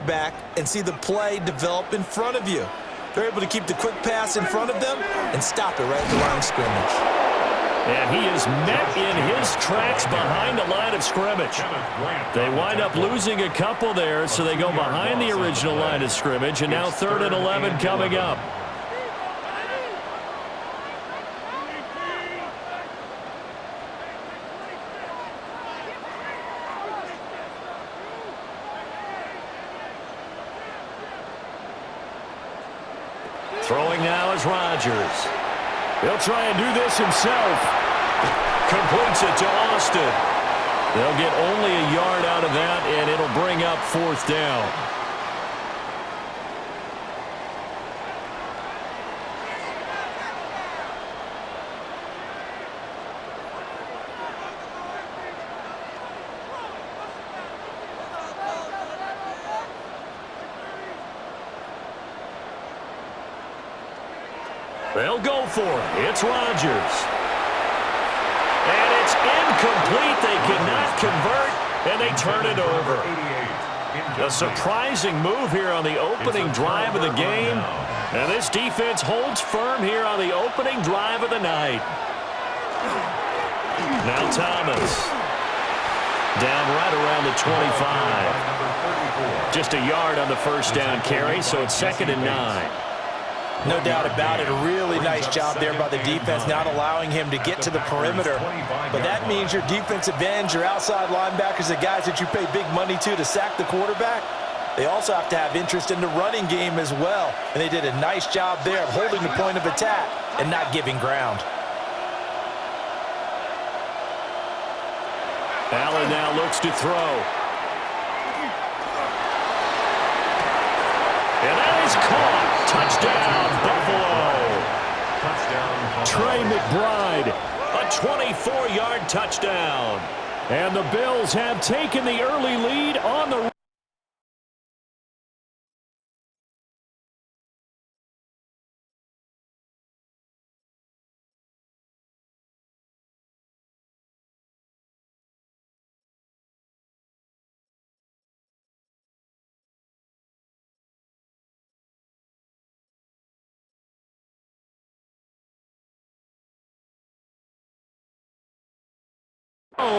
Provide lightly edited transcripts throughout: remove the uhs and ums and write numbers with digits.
quarterback and see the play develop in front of you. They're able to keep the quick pass in front of them and stop it right at the line of scrimmage. And he is met in his tracks behind the line of scrimmage. They wind up losing a couple there, so they go behind the original line of scrimmage, and now 3rd and 11 coming up. Throwing now is Rodgers. He'll try and do this himself. Completes it to Austin. They'll get only a yard out of that, and it'll bring up 4th down. They'll go for it. It's Rodgers. And it's incomplete. They cannot convert, and they turn it over. A surprising move here on the opening drive of the game. And this defense holds firm here on the opening drive of the night. Now Thomas. Down right around the 25. Just a yard on the first down carry, so it's 2nd and 9. No doubt about it. A really nice job there by the defense, not allowing him to get to the perimeter. But that means your defensive ends, your outside linebackers, the guys that you pay big money to sack the quarterback, they also have to have interest in the running game as well. And they did a nice job there of holding the point of attack and not giving ground. Allen now looks to throw. And that is caught. Touchdown, Buffalo. Trey McBride, a 24-yard touchdown. And the Bills have taken the early lead on the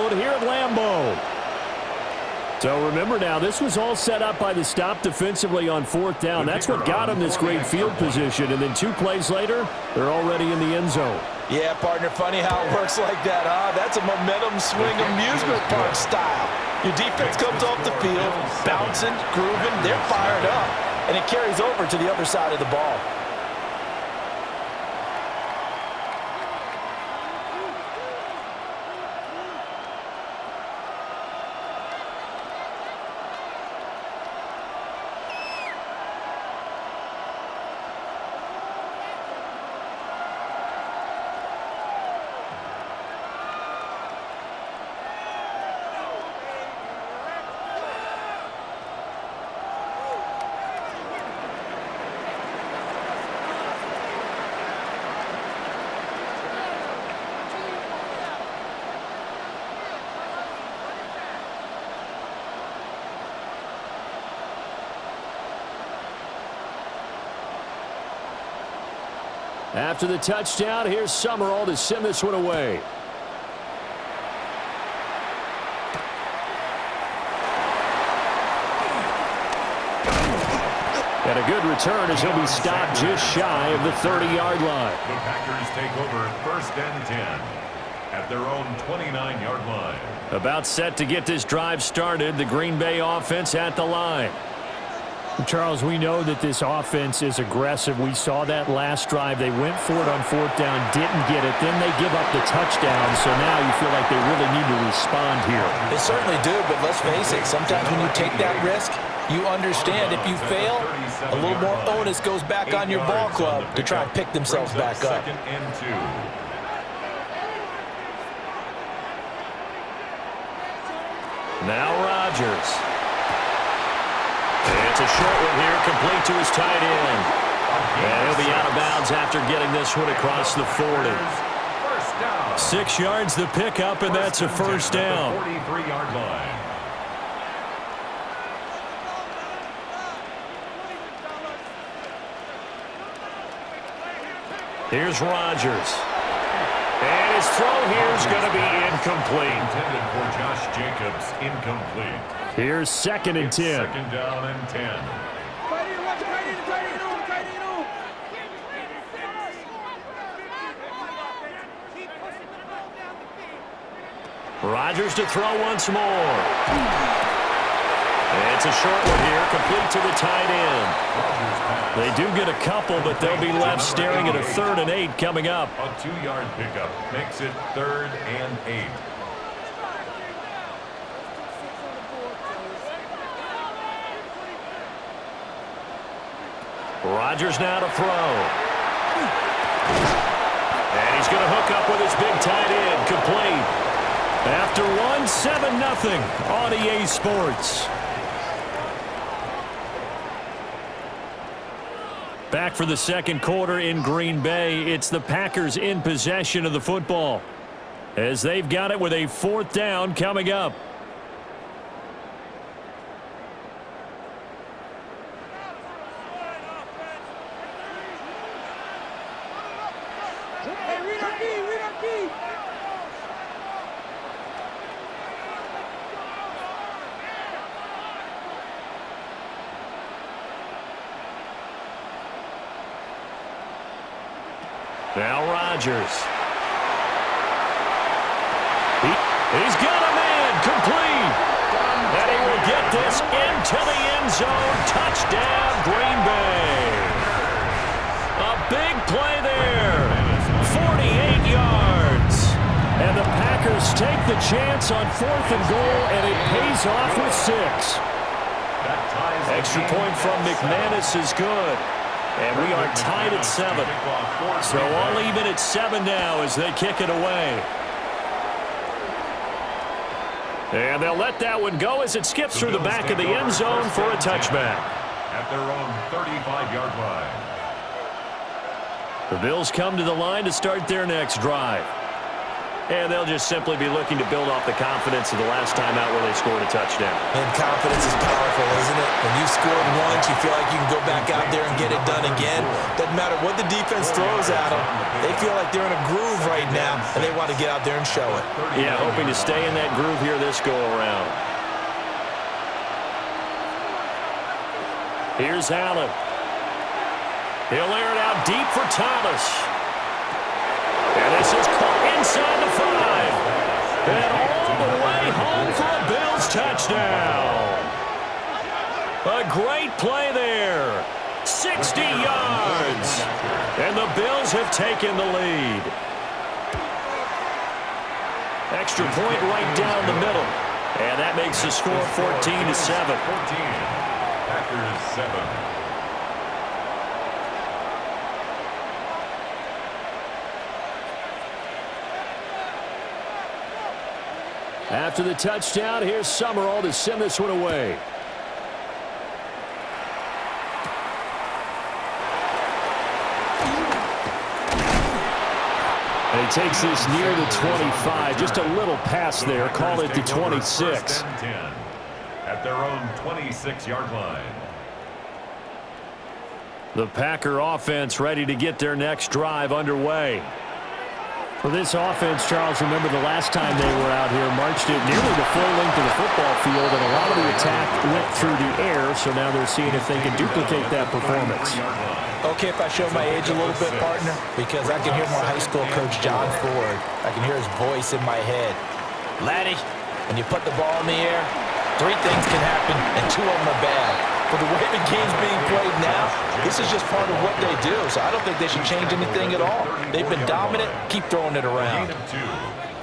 here at Lambeau. So remember now, this was all set up by the stop defensively on 4th down. That's what got them this great field position. And then 2 plays later, they're already in the end zone. Yeah, partner, funny how it works like that, huh? That's a momentum swing amusement park style. Your defense comes off the field, bouncing, grooving, they're fired up. And it carries over to the other side of the ball. After the touchdown, here's Summerall to send this one away. And a good return as he'll be stopped just shy of the 30-yard line. The Packers take over 1st and 10 at their own 29-yard line. About set to get this drive started, the Green Bay offense at the line. Charles, we know that this offense is aggressive. We saw that last drive. They went for it on 4th down, didn't get it. Then they give up the touchdown, so now you feel like they really need to respond here. They certainly do, but let's face it, sometimes when you take that risk, you understand if you fail, a little more onus goes back on your ball club to try and pick themselves back up. 2nd and 2. Now Rodgers. It's a short one here, complete to his tight end. And he'll be out of bounds after getting this one across the 40. 6 yards the pickup, and that's a first down. 43-yard line. Here's Rodgers. And his throw here is going to be incomplete. Intended for Josh Jacobs, incomplete. Here's 2nd and 10. Second down and 10. Rodgers to throw once more. It's a short one here, complete to the tight end. They do get a couple, but they'll be left staring at a 3rd and 8 coming up. A 2-yard pickup makes it 3rd and 8. Rodgers now to throw. And he's going to hook up with his big tight end, complete. After one, 7-0 on EA Sports. Back for the second quarter in Green Bay. It's the Packers in possession of the football as they've got it with a 4th down coming up. Now Rodgers. He's got a man, complete. And he will get this into the end zone. Touchdown, Green Bay. A big play there. 48 yards. And the Packers take the chance on 4th and goal, and it pays off with 6. Extra point from McManus is good. And we are tied at 7. So all even at 7 now as they kick it away. And they'll let that one go as it skips through the back of the end zone for a touchback. At their own 35-yard line. The Bills come to the line to start their next drive. And they'll just simply be looking to build off the confidence of the last time out where they scored a touchdown. And confidence is powerful, isn't it? When you've scored once, you feel like you can go back out there and get it done again. Doesn't matter what the defense throws at them. They feel like they're in a groove right now, and they want to get out there and show it. Yeah, hoping to stay in that groove here this go-around. Here's Allen. He'll air it out deep for Thomas. And this is caught inside the 5. And all the way home for a Bills touchdown. A great play there. 60 yards. And the Bills have taken the lead. Extra point right down the middle. And that makes the score 14-7. 14. Packers 7. After the touchdown, here's Summerall to send this one away. And he takes this near the 25. Just a little pass there. Call it the 26. At their own 26-yard line. The Packer offense ready to get their next drive underway. For this offense, Charles, remember the last time they were out here, marched it nearly the full length of the football field, and a lot of the attack went through the air, so now they're seeing if they can duplicate that performance. Okay, if I show my age a little bit, partner, because I can hear my high school coach, John Ford. I can hear his voice in my head. Laddie, when you put the ball in the air, 3 things can happen, and 2 of them are bad. For the way the game's being played now, this is just part of what they do. So I don't think they should change anything at all. They've been dominant. Keep throwing it around. Gain of 2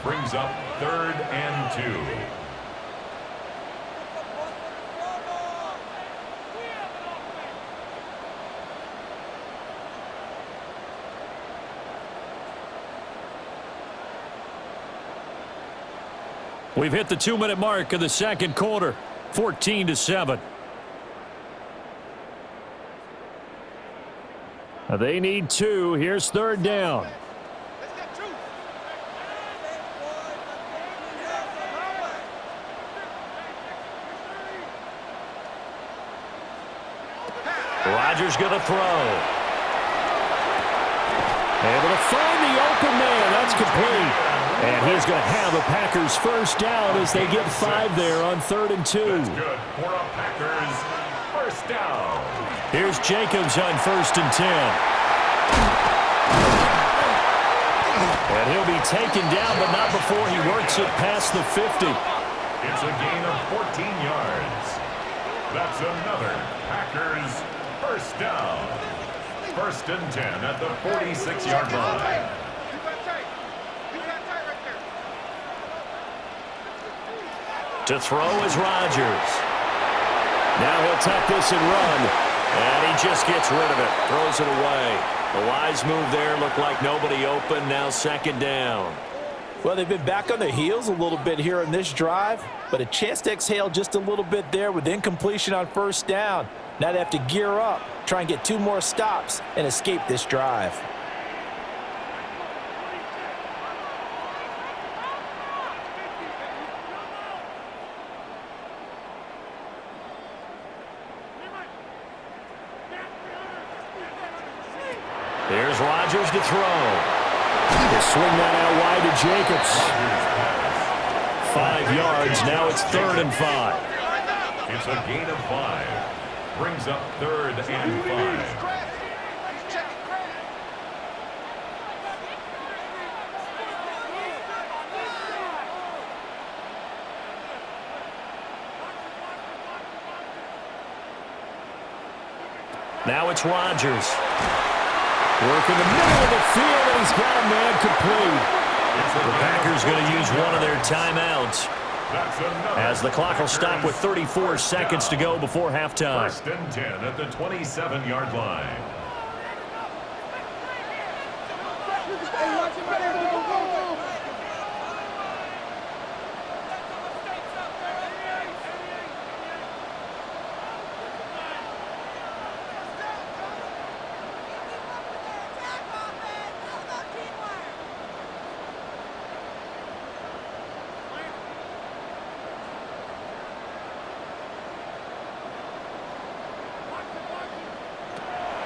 brings up 3rd and 2. We've hit the 2-minute mark of the second quarter. 14-7. They need 2. Here's 3rd down. Rodgers going to throw. Able to find the open man. That's complete. And he's going to have a Packers first down as they get 5 there on 3rd and 2. That's good for a Packers first down. Here's Jacobs on 1st and 10. And he'll be taken down, but not before he works it past the 50. It's a gain of 14 yards. That's another Packers first down. 1st and 10 at the 46-yard line. To throw is Rodgers. Now he'll tuck this and run. And he just gets rid of it. Throws it away. A wise move there. Looked like nobody open. Now 2nd down. Well, they've been back on their heels a little bit here in this drive, but a chance to exhale just a little bit there with incompletion on 1st down. Now they have to gear up, try and get 2 more stops, and escape this drive. Here's Rodgers to throw. He'll swing that out wide to Jacobs. 5 yards. Now it's 3rd and 5. It's a gain of 5. Brings up 3rd and 5. Now it's Rodgers. Working the middle of the field, and he's got a man complete. The Packers going to use one of their timeouts as the clock will stop with 34 seconds to go before halftime. 1st and 10 at the 27-yard line.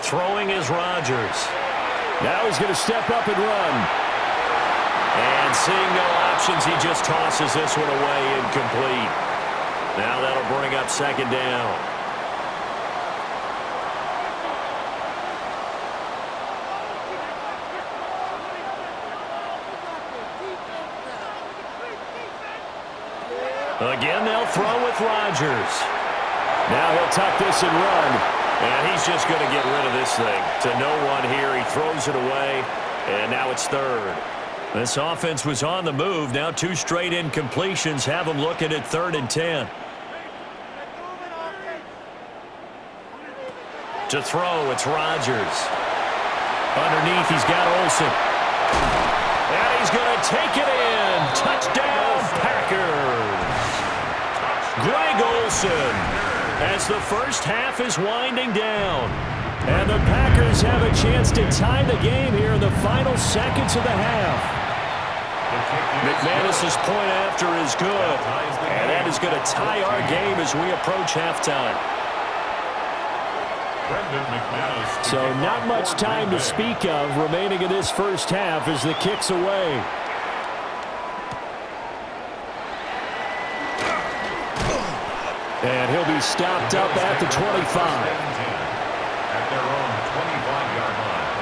Throwing is Rodgers. Now he's going to step up and run. And seeing no options, he just tosses this one away incomplete. Now that'll bring up 2nd down. Again, they'll throw with Rodgers. Now he'll tuck this and run. And he's just going to get rid of this thing. To no one here. He throws it away. And now it's 3rd. This offense was on the move. Now 2 straight incompletions have them looking at 3rd and 10. To throw, it's Rodgers. Underneath, he's got Olsen. And he's going to take it in. Touchdown, Packers. Greg Olsen. As the first half is winding down. And the Packers have a chance to tie the game here in the final seconds of the half. McManus's point after is good. And that is going to tie our game as we approach halftime. So not much time to speak of remaining in this first half as the kick's away. And he'll be stopped up at the 25. At their own 25-yard line.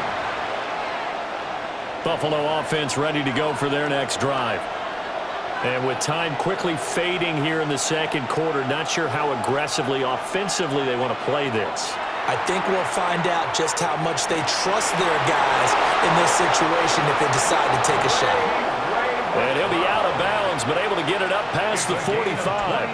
Buffalo offense ready to go for their next drive. And with time quickly fading here in the 2nd quarter, not sure how aggressively, offensively they want to play this. I think we'll find out just how much they trust their guys in this situation if they decide to take a shot. And he'll be out of bounds, but able to get it up past the 45.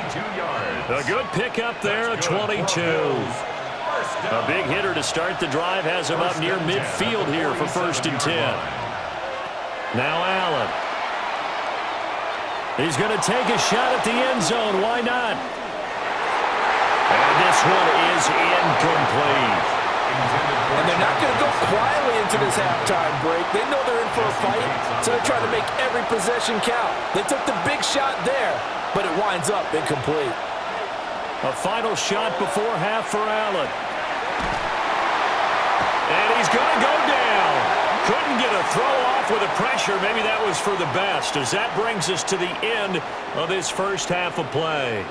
A good pickup there, a 22. A big hitter to start the drive has him up near midfield here for 1st and 10. Now Allen. He's going to take a shot at the end zone. Why not? And this one is incomplete. And they're not going to go quietly into this halftime break. They know they're in for a fight, so they're trying to make every possession count. They took the big shot there, but it winds up incomplete. A final shot before half for Allen. And he's going to go down. Couldn't couldn't get a throw off with the pressure. Maybe that was for the best, as that brings us to the end of this first half of play.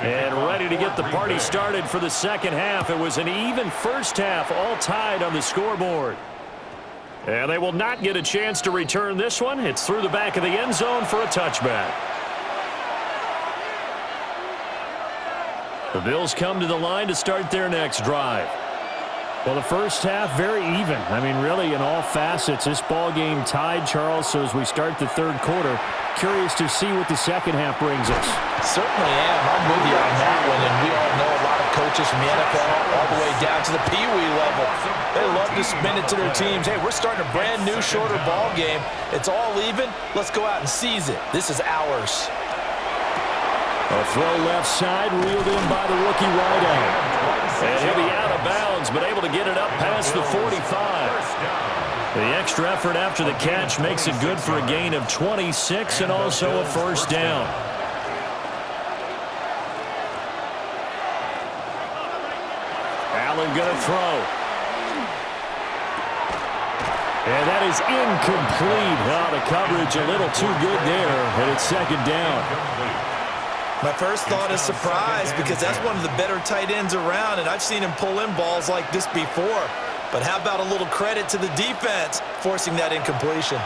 And ready to get the party started for the second half. It was an even first half, all tied on the scoreboard. And they will not get a chance to return this one. It's through the back of the end zone for a touchback. The Bills come to the line to start their next drive. Well, the first half, very even. I mean, really, in all facets, this ball game tied, Charles. So as we start the third quarter, curious to see what the second half brings us. Certainly am. I'm with you on that one. And we all know a lot of coaches from the NFL all the way down to the Pee Wee level. They love to spin it to their teams. Hey, we're starting a brand new, shorter ball game. It's all even. Let's go out and seize it. This is ours. A throw left side, reeled in by the rookie wideout. And he'll be out of bounds, but able to get it up past the 45. The extra effort after the catch makes it good for a gain of 26 and also a first down. Allen going to throw. And that is incomplete. Oh, the coverage a little too good there, and it's second down. My first thought is surprise, because that's one of the better tight ends around, and I've seen him pull in balls like this before. But how about a little credit to the defense forcing that incompletion?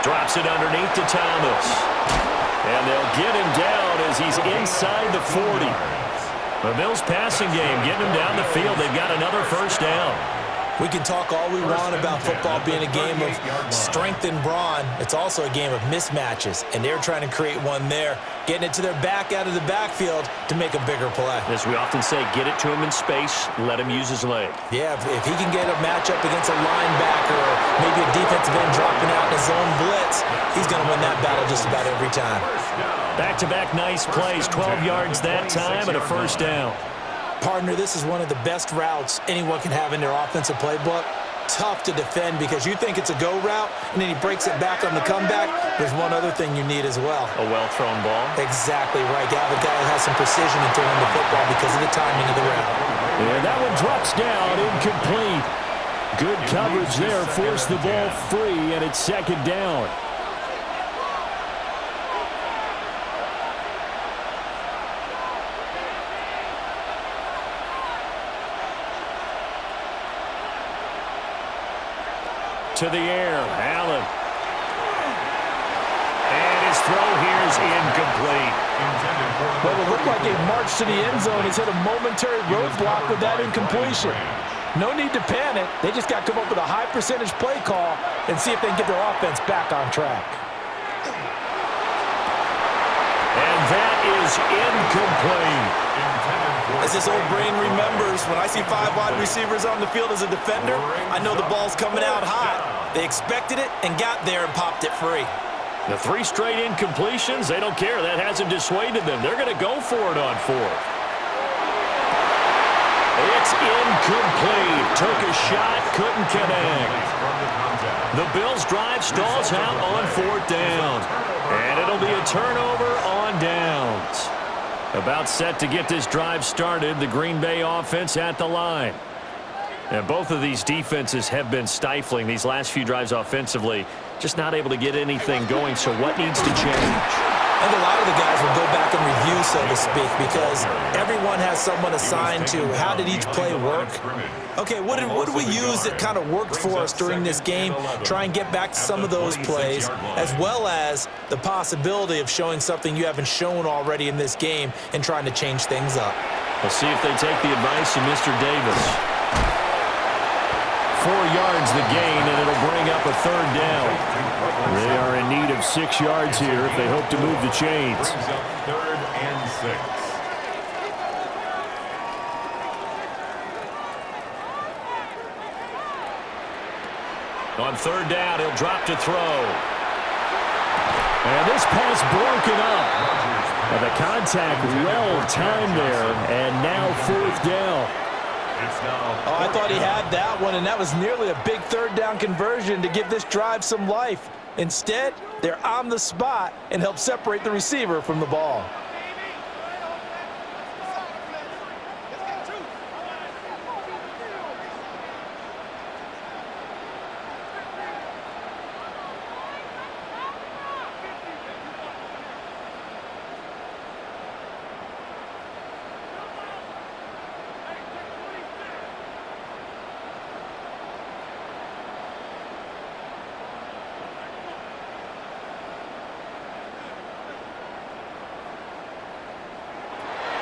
Drops it underneath to Thomas. And they'll get him down as he's inside the 40. The Bills passing game getting him down the field. They've got another first down. We can talk all we want about football being a game of strength and brawn. It's also a game of mismatches, and they're trying to create one there, getting it to their back out of the backfield to make a bigger play. As we often say, get it to him in space, let him use his leg. Yeah, if he can get a matchup against a linebacker or maybe a defensive end dropping out in his zone blitz, he's going to win that battle just about every time. Back-to-back nice plays, 12 yards that time and a first down. Partner, this is one of the best routes anyone can have in their offensive playbook. Tough to defend because you think it's a go route, and then he breaks it back on the comeback. There's one other thing you need as well. A well-thrown ball. Exactly right. You have a guy who has some precision in throwing the football because of the timing of the route. And that one drops down, incomplete. Good coverage there, forced the ball free, and it's second down. To the air, Allen. And his throw here is incomplete. Well, it looked like a march to the end zone has hit a momentary roadblock with that incompletion. No need to panic. They just got to come up with a high percentage play call and see if they can get their offense back on track. And that is incomplete. As this old brain remembers, when I see 5 wide receivers on the field as a defender, I know the ball's coming out hot. They expected it and got there and popped it free. The 3 straight incompletions, they don't care. That hasn't dissuaded them. They're going to go for it on 4th. It's incomplete. Took a shot, couldn't connect. The Bills' drive stalls out on 4th down. And it'll be a turnover on downs. About set to get this drive started, the Green Bay offense at the line. And both of these defenses have been stifling these last few drives offensively. Just not able to get anything going, so what needs to change? I think a lot of the guys will go back and review, so to speak, because everyone has someone assigned to how did each play work. Okay, what did we use that kind of worked for us during this game? Try and get back to some of those plays, as well as the possibility of showing something you haven't shown already in this game and trying to change things up. We'll see if they take the advice of Mr. Davis. 4 yards the gain, and it'll bring up a 3rd down. They are in need of 6 yards here if they hope to move the chains. 3rd and 6. On 3rd down, he'll drop to throw. And this pass broken up. And the contact well timed there, and now 4th down. Oh, I thought he had that one, and that was nearly a big third down conversion to give this drive some life. Instead, they're on the spot and help separate the receiver from the ball.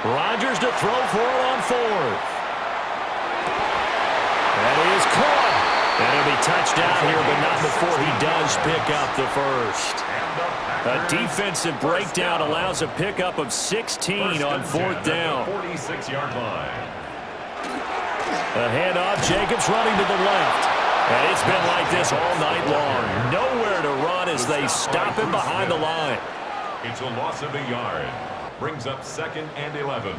Rodgers to throw for it on fourth. That is caught. And he'll be touchdown here, but not before he does pick up the first. A defensive breakdown allows a pickup of 16 on fourth down. 46-yard line. A handoff, Jacobs running to the left. And it's been like this all night long. Nowhere to run as they stop him behind the line. It's a loss of a yard. Brings up 2nd and 11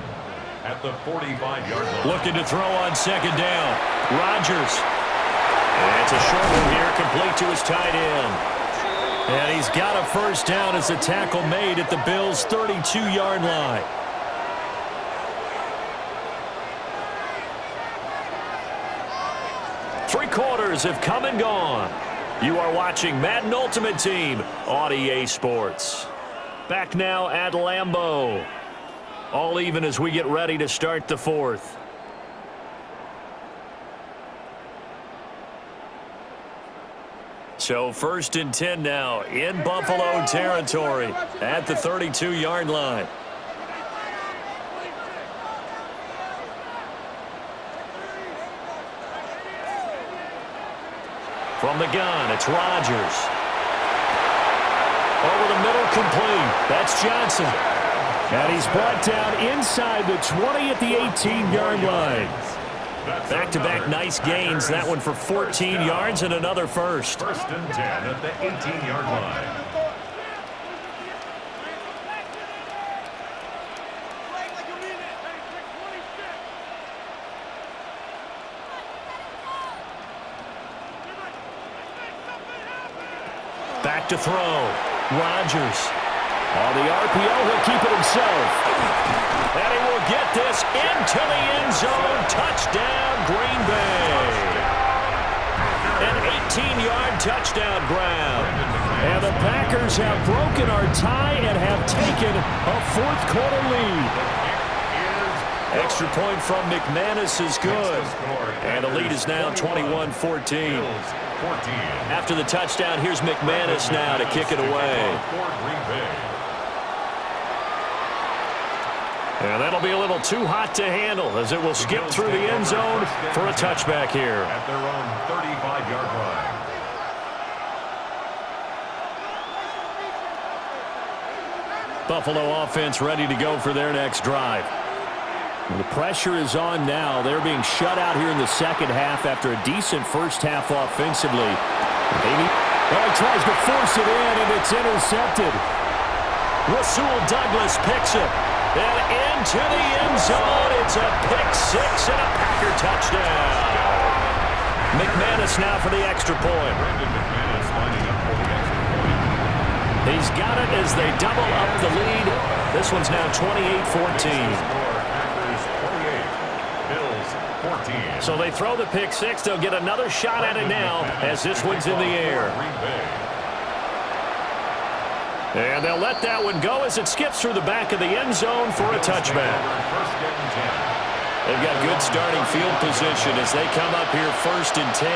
at the 45-yard line. Looking to throw on second down. Rodgers. And it's a short one here, complete to his tight end. And he's got a first down as the tackle made at the Bills' 32-yard line. Three quarters have come and gone. You are watching Madden Ultimate Team on EA Sports. Back now at Lambeau. All even as we get ready to start the fourth. So 1st and 10 now in Buffalo territory at the 32-yard line. From the gun, it's Rodgers. Over the middle, complete. That's Johnson. And he's brought down inside the 20 at the 18-yard line. Back-to-back nice gains. That one for 14 yards and another first. 1st and 10 at the 18-yard line. Back to throw. Rodgers. On the RPO, he'll keep it himself. And he will get this into the end zone. Touchdown, Green Bay. An 18-yard touchdown grab. And the Packers have broken our tie and have taken a fourth-quarter lead. Extra point from McManus is good. And the lead is now 21-14. After the touchdown, here's McManus now to kick it away. And that'll be a little too hot to handle as it will skip through the end zone for a touchback here. At their own 35-yard line. Buffalo offense ready to go for their next drive. The pressure is on now. They're being shut out here in the second half after a decent first half offensively. He tries to force it in, and it's intercepted. Rasul Douglas picks it. And into the end zone. It's a pick six and a Packer touchdown. McManus now for the extra point. He's got it as they double up the lead. This one's now 28-14. So they throw the pick six. They'll get another shot at it now as this one's in the air. And they'll let that one go as it skips through the back of the end zone for a touchback. They've got good starting field position as they come up here 1st and 10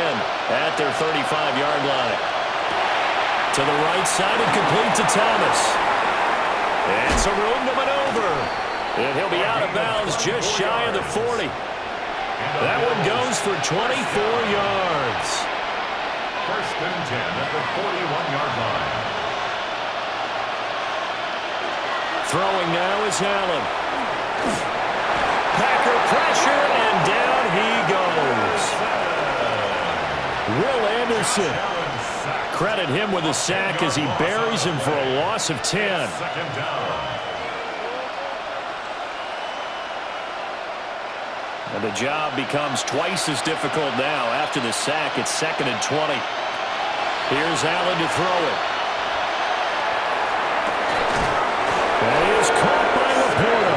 at their 35-yard line. To the right side and complete to Thomas. And some room to maneuver. And he'll be out of bounds just shy of the 40. That one goes for 24 yards. 1st and 10 at the 41-yard line. Throwing now is Allen. Packer pressure, and down he goes. Will Anderson. Credit him with a sack as he buries him for a loss of 10. 2nd down. And the job becomes twice as difficult now. After the sack, it's 2nd and 20. Here's Allen to throw it. That is caught by Laporta.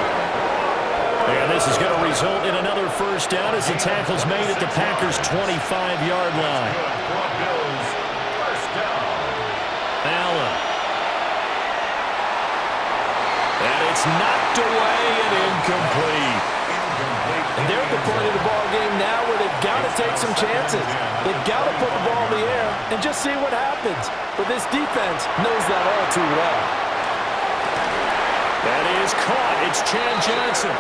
And this is going to result in another first down as the tackle's made at the Packers' 25-yard line. Allen. And it's knocked away and incomplete. And they're at the point of the ball game now where they've got to take some chances. They've got to put the ball in the air and just see what happens. But this defense knows that all too well. That is caught. It's Chad Johnson.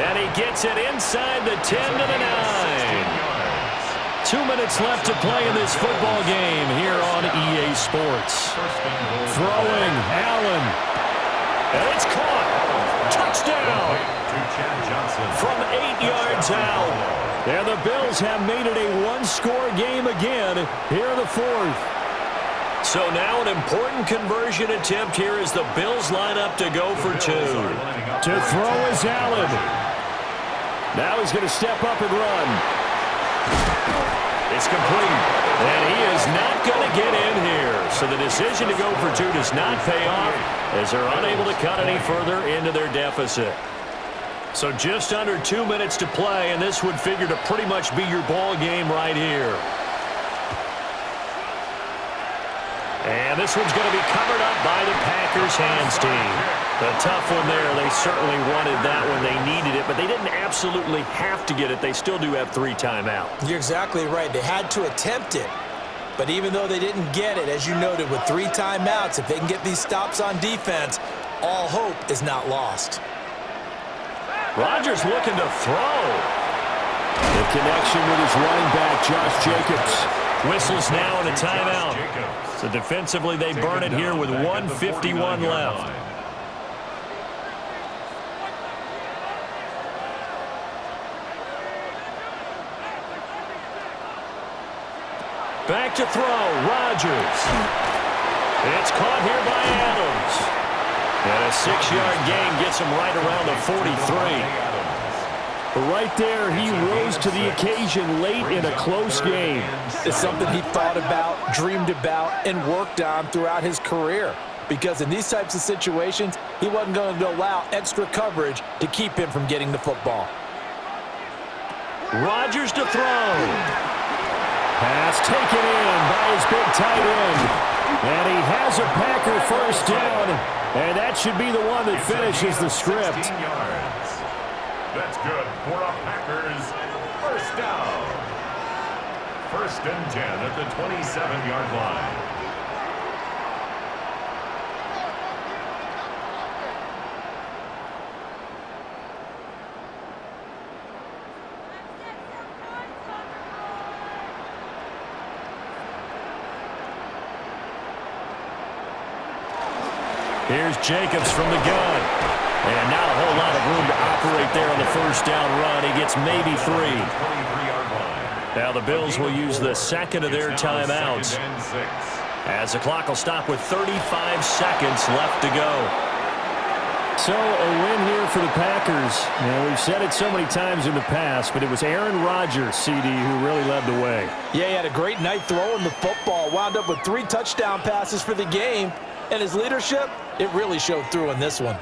And he gets it inside the 10 to the 9. 2 minutes left to play in this football game here on EA Sports. Throwing, Allen. And it's caught. Touchdown. From 8 yards out. And the Bills have made it a one-score game again here in the 4th. So now an important conversion attempt here as the Bills line up to go for 2. To throw is Allen. Now he's going to step up and run. It's complete. And he is not going to get in here. So the decision to go for 2 does not pay off as they're unable to cut any further into their deficit. So just under 2 minutes to play, and this would figure to pretty much be your ball game right here. And this one's going to be covered up by the Packers hands team. A tough one there. They certainly wanted that when they needed it, but they didn't absolutely have to get it. They still do have 3 timeouts. You're exactly right. They had to attempt it. But even though they didn't get it, as you noted, with 3 timeouts, if they can get these stops on defense, all hope is not lost. Rodgers looking to throw. The connection with his running back, Josh Jacobs. Whistles now and a timeout. So defensively, they burn it here with 1:51 left. Back to throw, Rodgers. It's caught here by Adams. And a 6-yard gain gets him right around the 43. Right there, he rose to the occasion late in a close game. It's something he thought about, dreamed about, and worked on throughout his career. Because in these types of situations, he wasn't going to allow extra coverage to keep him from getting the football. Rodgers to throw. Pass taken in by his big tight end. And he has a Packer first down. And that should be the one that finishes the script. That's good for a Packers first down. 1st and 10 at the 27-yard line. Here's Jacobs from the gun. And not a whole lot of room to operate there on the first down run. He gets maybe 3. Now the Bills will use the second of their timeouts as the clock will stop with 35 seconds left to go. So a win here for the Packers. Now, we've said it so many times in the past, but it was Aaron Rodgers, CD, who really led the way. Yeah, he had a great night throwing the football. Wound up with 3 touchdown passes for the game. And his leadership, it really showed through in this one.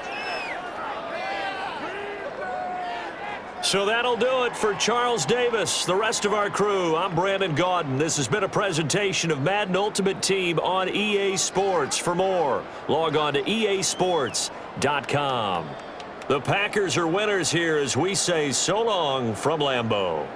So that'll do it for Charles Davis, the rest of our crew. I'm Brandon Gaudin. This has been a presentation of Madden Ultimate Team on EA Sports. For more, log on to easports.com. The Packers are winners here as we say so long from Lambeau.